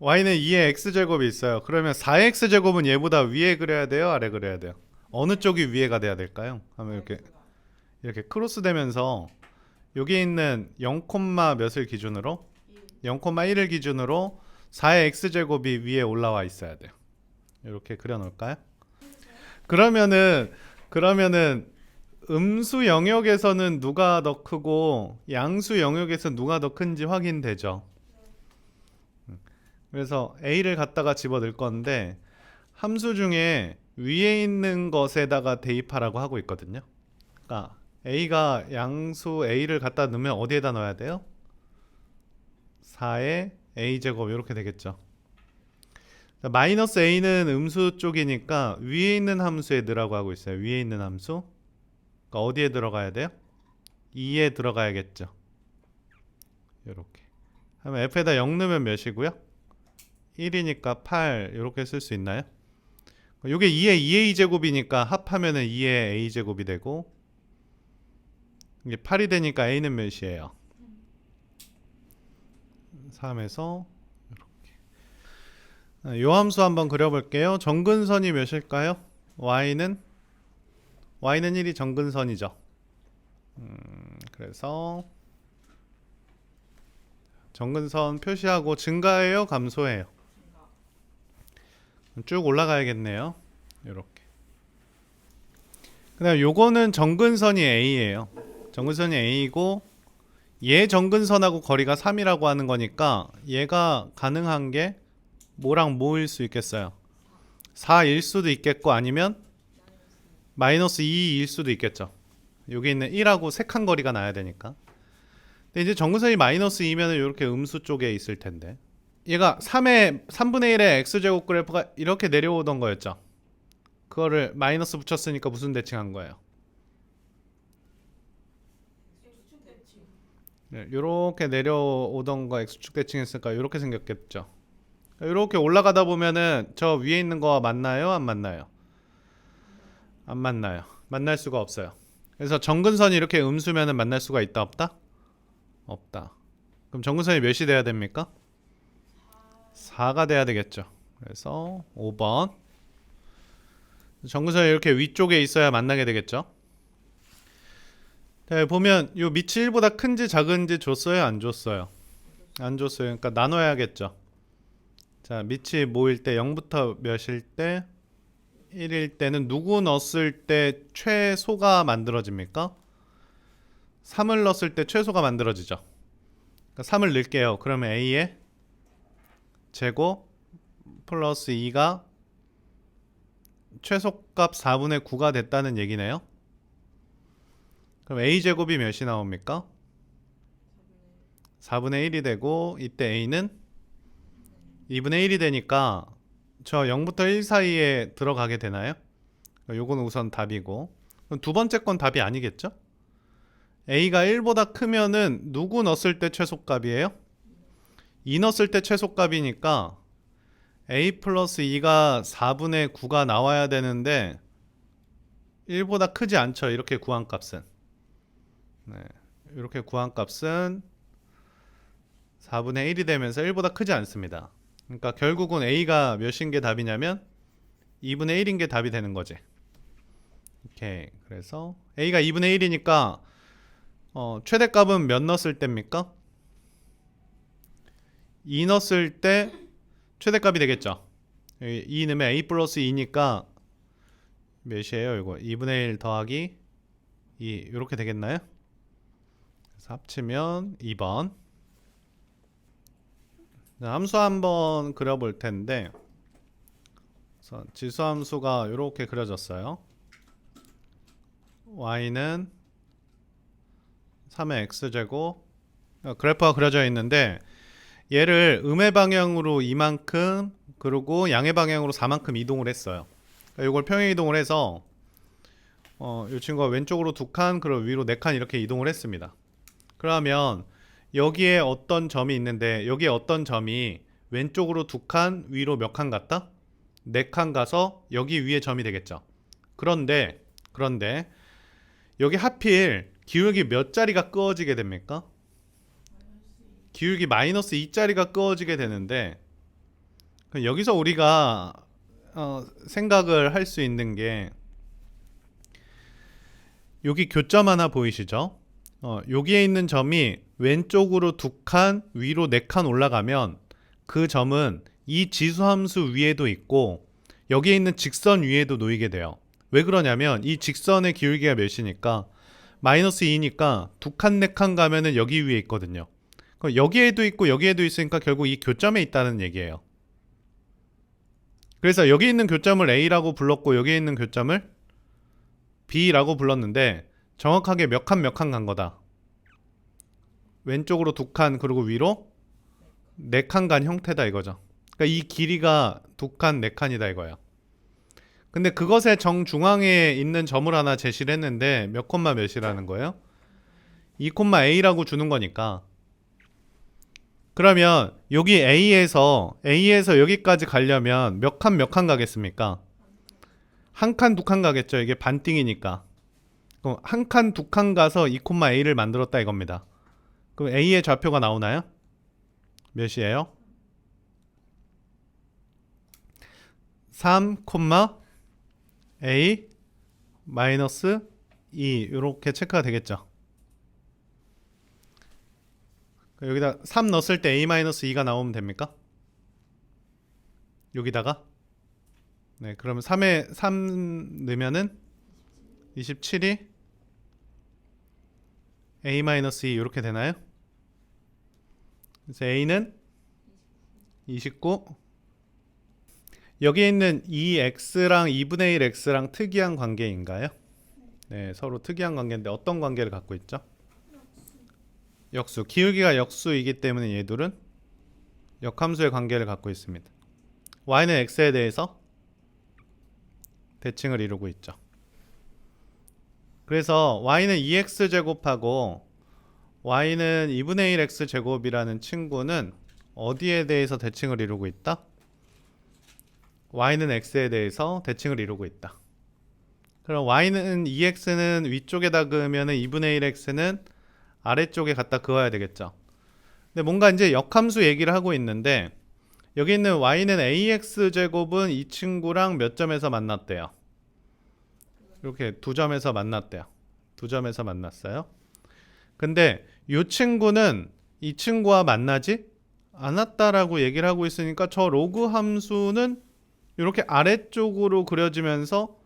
y는 2의 x제곱이 있어요. 그러면 4x제곱은 얘보다 위에 그려야 돼요? 아래 그려야 돼요? 어느 쪽이 위에가 돼야 될까요? 하면 이렇게 크로스 되면서 여기 있는 0, 몇을 기준으로 0,1을 기준으로 4의 x제곱이 위에 올라와 있어야 돼요. 이렇게 그려 놓을까요? 그러면은 음수 영역에서는 누가 더 크고 양수 영역에서 누가 더 큰지 확인되죠. 그래서 a를 갖다가 집어넣을 건데 함수 중에 위에 있는 것에다가 대입하라고 하고 있거든요. 그러니까 a가 양수 a를 갖다 넣으면 어디에다 넣어야 돼요? 4의 a제곱 이렇게 되겠죠. 마이너스 a는 음수 쪽이니까 위에 있는 함수에 넣으라고 하고 있어요. 위에 있는 함수. 그러니까 어디에 들어가야 돼요? 2에 들어가야겠죠. 이렇게 하면 f에다 0 넣으면 몇이고요? 1이니까 8 이렇게 쓸 수 있나요? 이게 2의 2a 제곱이니까 합하면은 2의 a 제곱이 되고 이게 8이 되니까 a는 몇이에요? 3에서 이렇게. 요 함수 한번 그려볼게요. 정근선이 몇일까요? y는 1이 정근선이죠. 그래서 정근선 표시하고 증가해요? 감소해요? 쭉 올라가야겠네요. 이렇게. 그다음 요거는 정근선이 a예요. 정근선이 a이고 얘 정근선하고 거리가 3이라고 하는 거니까 얘가 가능한 게 뭐랑 뭐일 수 있겠어요? 4일 수도 있겠고 아니면 마이너스 2일 수도 있겠죠. 여기 있는 1하고 색한 거리가 나야 되니까. 근데 이제 정근선이 마이너스 2면은 이렇게 음수 쪽에 있을 텐데 얘가 3분의 1의 x제곱 그래프가 이렇게 내려오던 거였죠. 그거를 마이너스 붙였으니까 무슨 대칭한 거예요? 네, 이렇게 내려오던 거 x축 대칭했으니까 이렇게 생겼겠죠. 이렇게 올라가다 보면은 저 위에 있는 거와 만나요? 안 만나요? 안 만나요. 만날 수가 없어요. 그래서 정근선이 이렇게 음수면은 만날 수가 있다 없다? 없다. 그럼 정근선이 몇이 돼야 됩니까? 4가 돼야 되겠죠. 그래서 5번 정근선이 이렇게 위쪽에 있어야 만나게 되겠죠. 자, 보면 요 밑이 1보다 큰지 작은지 줬어요? 안 줬어요? 안 줬어요. 그러니까 나눠야겠죠. 자, 밑이 뭐일 때 0부터 몇일 때 1일 때는 누구 넣었을 때 최소가 만들어집니까? 3을 넣었을 때 최소가 만들어지죠. 그러니까 3을 넣을게요. 그러면 a의 제곱 플러스 2가 최소값 4분의 9가 됐다는 얘기네요. 그럼 a제곱이 몇이 나옵니까? 4분의 1이 되고 이때 a는 2분의 1이 되니까 저 0부터 1 사이에 들어가게 되나요? 요건 우선 답이고 그럼 두 번째 건 답이 아니겠죠? a가 1보다 크면은 누구 넣었을 때 최소값이에요? 2 넣었을 때 최소값이니까 a 플러스 2가 4분의 9가 나와야 되는데 1보다 크지 않죠. 이렇게 구한 값은. 네, 이렇게 구한 값은 4분의 1이 되면서 1보다 크지 않습니다. 그러니까 결국은 a가 몇인 게 답이냐면 2분의 1인 게 답이 되는 거지. 오케이. 그래서 a가 2분의 1이니까 최대값은 몇 넣었을 때입니까? 2 넣었을 때 최대값이 되겠죠. 2 넣으면 a 플러스 2니까 몇이에요? 이거 2분의 1 더하기 2 이렇게 되겠나요? 그래서 합치면 2번. 함수 한번 그려볼 텐데 지수함수가 이렇게 그려졌어요. y는 3의 x제곱 그래프가 그려져 있는데 얘를 음의 방향으로 이만큼 그리고 양의 방향으로 4만큼 이동을 했어요. 그러니까 이걸 평행 이동을 해서 이 친구가 왼쪽으로 2칸 그리고 위로 4칸 이렇게 이동을 했습니다. 그러면 여기에 어떤 점이 있는데 여기에 어떤 점이 왼쪽으로 2칸 위로 몇 칸 갔다? 4칸 가서 여기 위에 점이 되겠죠. 그런데 여기 하필 기울기 몇 자리가 끄어지게 됩니까? 기울기 마이너스 2자리가 끄어지게 되는데 여기서 우리가 생각을 할 수 있는 게 여기 교점 하나 보이시죠? 여기에 있는 점이 왼쪽으로 2칸, 위로 4칸 올라가면 그 점은 이 지수함수 위에도 있고 여기에 있는 직선 위에도 놓이게 돼요. 왜 그러냐면 이 직선의 기울기가 몇이니까 마이너스 2니까 2칸, 4칸 가면은 여기 위에 있거든요. 그럼 여기에도 있고 여기에도 있으니까 결국 이 교점에 있다는 얘기예요. 그래서 여기 있는 교점을 A라고 불렀고 여기에 있는 교점을 B라고 불렀는데 정확하게 몇 칸 몇 칸 간 거다. 왼쪽으로 2칸 그리고 위로 4칸 간 형태다 이거죠. 그러니까 이 길이가 2칸 4칸이다 이거예요. 근데 그것의 정중앙에 있는 점을 하나 제시를 했는데 몇 콤마 몇이라는 거예요? 2 콤마 A라고 주는 거니까 그러면 여기 A에서 여기까지 가려면 몇 칸 몇 칸 가겠습니까? 한 칸 두 칸 가겠죠. 이게 반띵이니까. 그럼 한 칸 두 칸 가서 2 콤마 A를 만들었다 이겁니다. 그럼 A의 좌표가 나오나요? 몇이에요? 3 콤마 A 마이너스 2 이렇게 체크가 되겠죠. 여기다 3 넣었을 때 A-2가 나오면 됩니까? 여기다가 네, 그러면 3에 3 넣으면은 27이 A-2 이렇게 되나요? 그래서 A는 29 여기에 있는 이 X랑 2분의 1 X랑 특이한 관계인가요? 네, 서로 특이한 관계인데 어떤 관계를 갖고 있죠? 역수. 기울기가 역수이기 때문에 얘들은 역함수의 관계를 갖고 있습니다. y는 x에 대해서 대칭을 이루고 있죠. 그래서 y는 2x제곱하고 y는 2분의 1x제곱이라는 친구는 어디에 대해서 대칭을 이루고 있다? y는 x에 대해서 대칭을 이루고 있다. 그럼 y는 2x는 위쪽에다 그으면 2분의 1x는 아래쪽에 갖다 그어야 되겠죠. 근데 뭔가 이제 역함수 얘기를 하고 있는데 여기 있는 y는 ax제곱은 이 친구랑 몇 점에서 만났대요? 이렇게 두 점에서 만났대요. 두 점에서 만났어요. 근데 이 친구는 이 친구와 만나지 않았다라고 얘기를 하고 있으니까 저 로그 함수는 이렇게 아래쪽으로 그려지면서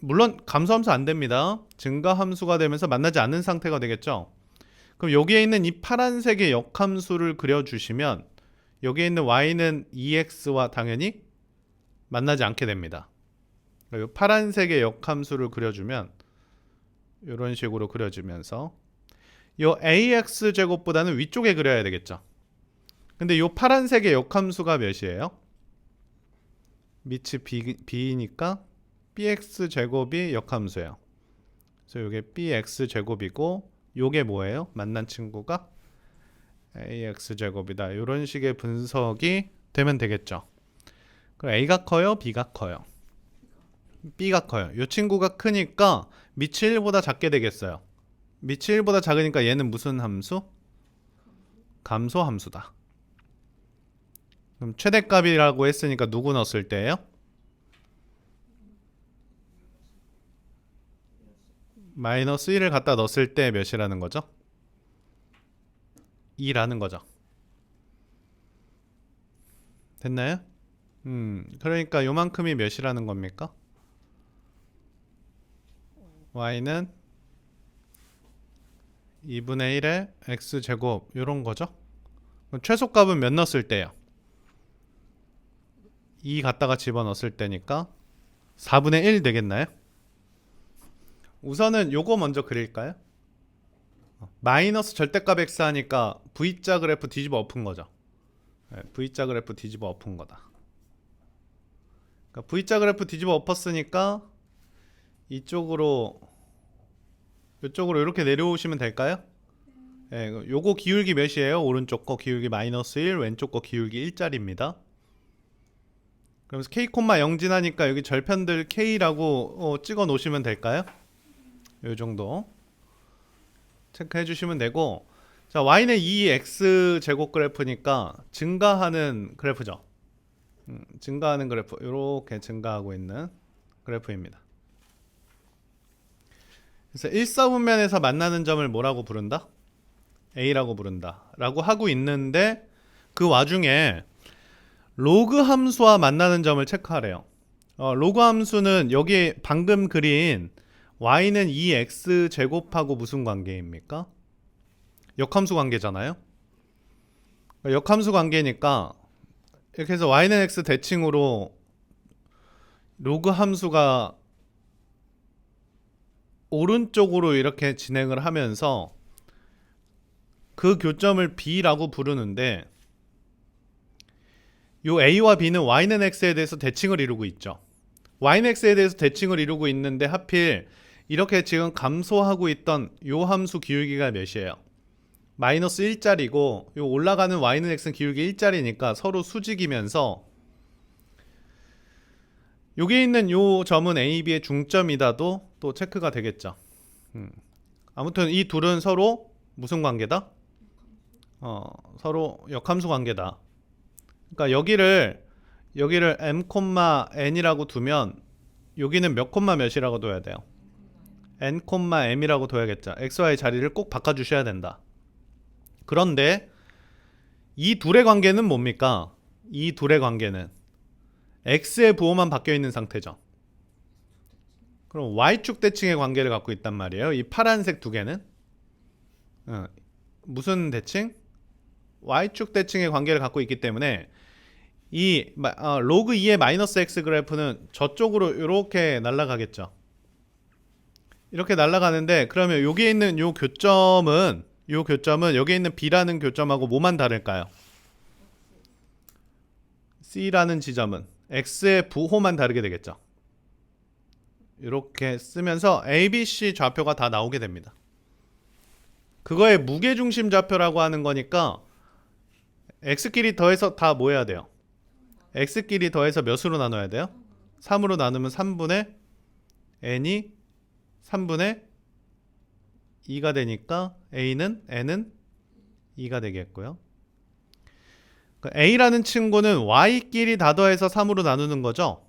물론 감소함수 안 됩니다. 증가함수가 되면서 만나지 않는 상태가 되겠죠. 그럼 여기에 있는 이 파란색의 역함수를 그려주시면 여기에 있는 y는 2x와 당연히 만나지 않게 됩니다. 이 파란색의 역함수를 그려주면 이런 식으로 그려지면서 이 ax제곱보다는 위쪽에 그려야 되겠죠. 근데 이 파란색의 역함수가 몇이에요? 밑이 b니까 bx제곱이 역함수예요. 그래서 이게 bx제곱이고 요게 뭐예요? 만난 친구가 ax제곱이다. 이런 식의 분석이 되면 되겠죠. 그럼 a가 커요? b가 커요? b가 커요. 이 친구가 크니까 밑이 1보다 작게 되겠어요. 밑이 1보다 작으니까 얘는 무슨 함수? 감소함수다. 그럼 최대값이라고 했으니까 누구 넣었을 때예요? 마이너스 1을 갖다 넣었을 때 몇이라는 거죠? 2라는 거죠. 됐나요? 그러니까 요만큼이 몇이라는 겁니까? y는 2분의 1의 x제곱 요런 거죠. 그럼 최소값은 몇 넣었을 때요? 2 갖다가 집어넣었을 때니까 4분의 1 되겠나요? 우선은 요거 먼저 그릴까요? 마이너스 절대값 x 하니까 V자 그래프 뒤집어 엎은 거죠. 네, V자 그래프 뒤집어 엎은 거다. 그러니까 V자 그래프 뒤집어 엎었으니까 이쪽으로 이렇게 내려오시면 될까요? 네, 요거 기울기 몇이에요? 오른쪽 거 기울기 마이너스 1, 왼쪽 거 기울기 1짜리입니다. 그러면서 k, 0 지나니까 여기 절편들 k라고 찍어 놓으시면 될까요? 요 정도 체크해 주시면 되고, 자 y는 2x 제곱 그래프니까 증가하는 그래프죠. 증가하는 그래프, 이렇게 증가하고 있는 그래프입니다. 그래서 일사분면에서 만나는 점을 뭐라고 부른다? A라고 부른다 라고 하고 있는데, 그 와중에 로그 함수와 만나는 점을 체크하래요. 로그 함수는 여기 방금 그린 y는 2x 제곱하고 무슨 관계입니까? 역함수 관계잖아요. 역함수 관계니까 이렇게 해서 y는 x 대칭으로 로그 함수가 오른쪽으로 이렇게 진행을 하면서 그 교점을 b라고 부르는데, 요 a와 b는 y는 x에 대해서 대칭을 이루고 있죠. y는 x에 대해서 대칭을 이루고 있는데 하필 이렇게 지금 감소하고 있던 요 함수 기울기가 몇이에요? 마이너스 1짜리고, 요 올라가는 y는 x는 기울기 1짜리니까 서로 수직이면서 여기 있는 요 점은 a, b의 중점이다도 또 체크가 되겠죠. 아무튼 이 둘은 서로 무슨 관계다? 서로 역함수 관계다. 그러니까 여기를 m, n이라고 두면 여기는 몇 콤마 몇이라고 둬야 돼요? n, m이라고 둬야겠죠. x, y 자리를 꼭 바꿔주셔야 된다. 그런데 이 둘의 관계는 뭡니까? 이 둘의 관계는 x의 부호만 바뀌어 있는 상태죠. 그럼 y축 대칭의 관계를 갖고 있단 말이에요. 이 파란색 두 개는 무슨 대칭? y축 대칭의 관계를 갖고 있기 때문에 이 로그 2의 마이너스 x 그래프는 저쪽으로 이렇게 날아가겠죠. 이렇게 날아가는데, 그러면 여기에 있는 요 교점은 여기 있는 b라는 교점하고 뭐만 다를까요? c라는 지점은 x의 부호만 다르게 되겠죠. 이렇게 쓰면서 ABC 좌표가 다 나오게 됩니다. 그거의 무게중심 좌표라고 하는 거니까 x끼리 더해서 다 뭐 해야 돼요? x끼리 더해서 몇으로 나눠야 돼요? 3으로 나누면 3분의 n이 3분의 2가 되니까 n은 2가 되겠고요. a라는 친구는 y끼리 다 더해서 3으로 나누는 거죠.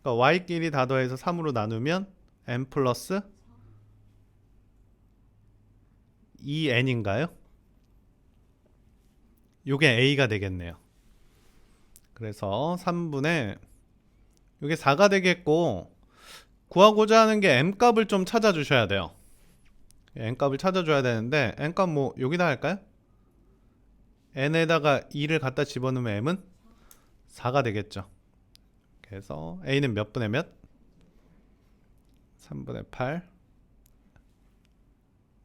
그러니까 y끼리 다 더해서 3으로 나누면 n 플러스 2n인가요? 요게 a가 되겠네요. 그래서 3분의 요게 4가 되겠고, 구하고자 하는 게 m 값을 좀 찾아주셔야 돼요. n 값을 찾아줘야 되는데, n 값 뭐 여기다 할까요? n에다가 2를 갖다 집어넣으면 m은 4가 되겠죠. 그래서 a는 몇 분의 몇? 3분의 8.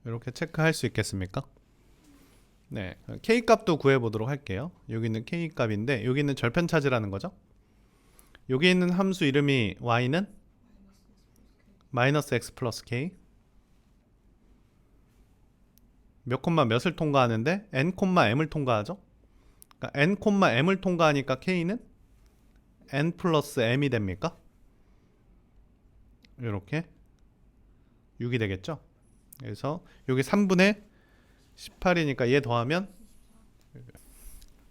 이렇게 체크할 수 있겠습니까? 네, k 값도 구해보도록 할게요. 여기 있는 k 값인데 여기 있는 절편 찾으라는 거죠. 여기 있는 함수 이름이 y는 마이너스 x 플러스 k, 몇 콤마 몇을 통과하는데 n 콤마 m을 통과하죠. 그러니까 n 콤마 m을 통과하니까 k는 n 플러스 m이 됩니까? 이렇게 6이 되겠죠. 그래서 여기 3분의 18이니까 얘 더하면,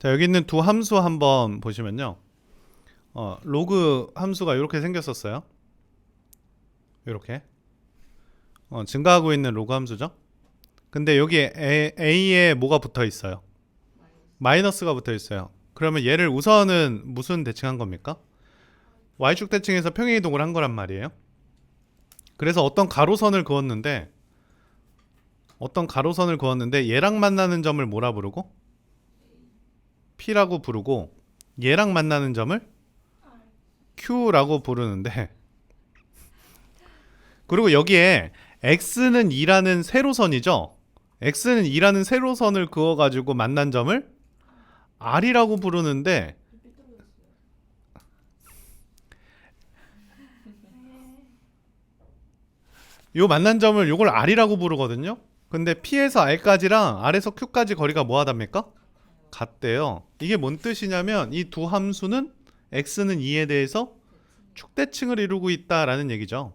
자, 여기 있는 두 함수 한번 보시면요, 로그 함수가 이렇게 생겼었어요. 이렇게 증가하고 있는 로그 함수죠. 근데 여기에 a에 뭐가 붙어 있어요? 마이너스가 붙어 있어요. 그러면 얘를 우선은 무슨 대칭한 겁니까? y축 대칭해서 평행이동을 한 거란 말이에요. 그래서 어떤 가로선을 그었는데 얘랑 만나는 점을 뭐라 부르고? P라고 부르고, 얘랑 만나는 점을 Q라고 부르는데, 그리고 여기에 X는 2라는 세로선이죠. X는 2라는 세로선을 그어가지고 만난 점을 R이라고 부르는데, 요 만난 점을 요걸 R이라고 부르거든요. 근데 P에서 R까지랑 R에서 Q까지 거리가 뭐하답니까? 같대요. 이게 뭔 뜻이냐면 이 두 함수는 X는 2에 대해서 축대칭을 이루고 있다라는 얘기죠.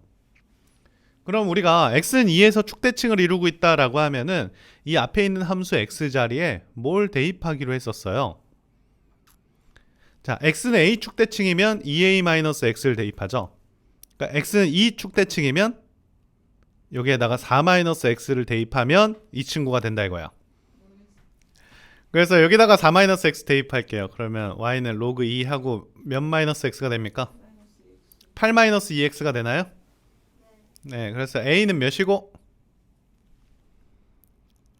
그럼 우리가 X는 2에서 축대칭을 이루고 있다라고 하면은 이 앞에 있는 함수 X 자리에 뭘 대입하기로 했었어요? 자, x는 a축 대칭이면 2a-x를 대입하죠. 그러니까 x는 2축 대칭이면 여기에다가 4-x를 대입하면 이 친구가 된다 이거야. 그래서 여기다가 4-x 대입할게요. 그러면 y는 로그 2 하고 몇 -x가 됩니까? 8-2x가 되나요? 네, 그래서 a는 몇이고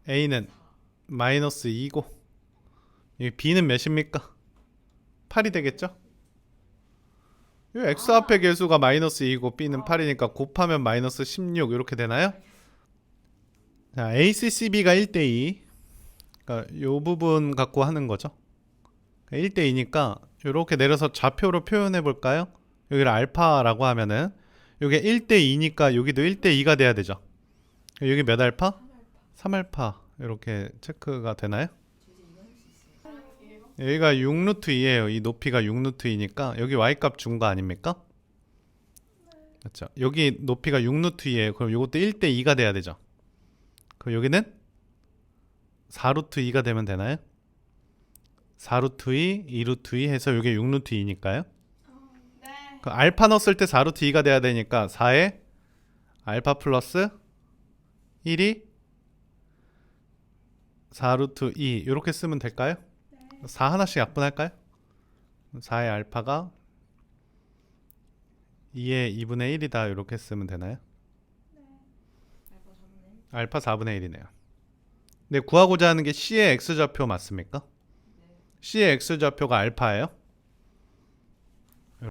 a는 -2고 이 b는 몇입니까? 8이 되겠죠? 이 x 앞에 개수가 -2이고 b는 8이니까 곱하면 -16 이렇게 되나요? 자, ACCB가 1대2. 그러니까 이 부분 갖고 하는 거죠. 1대2니까 이렇게 내려서 좌표로 표현해 볼까요? 여기를 알파라고 하면은 이게 1대2니까 여기도 1대2가 돼야 되죠. 여기 몇 알파? 3알파. 이렇게 체크가 되나요? 여기가 6루트2예요. 이 높이가 6루트2니까 여기 y값 준 거 아닙니까? 그렇죠. 여기 높이가 6루트2예요. 그럼 이것도 1대2가 돼야 되죠. 그럼 여기는 4루트2가 되면 되나요? 4루트2, 2루트2 해서 이게 6루트2니까요. 네. 그 알파 넣었을 때 4루트2가 돼야 되니까 4에 알파 플러스 1이 4루트2 이렇게 쓰면 될까요? 4 하나씩 약분할까요? 4의 알파가 2의 2분의 1이다 이렇게 쓰면 되나요? 알파 4분의 1이네요. 근데 구하고자 하는 게 C의 X좌표 맞습니까? C의 X좌표가 알파예요?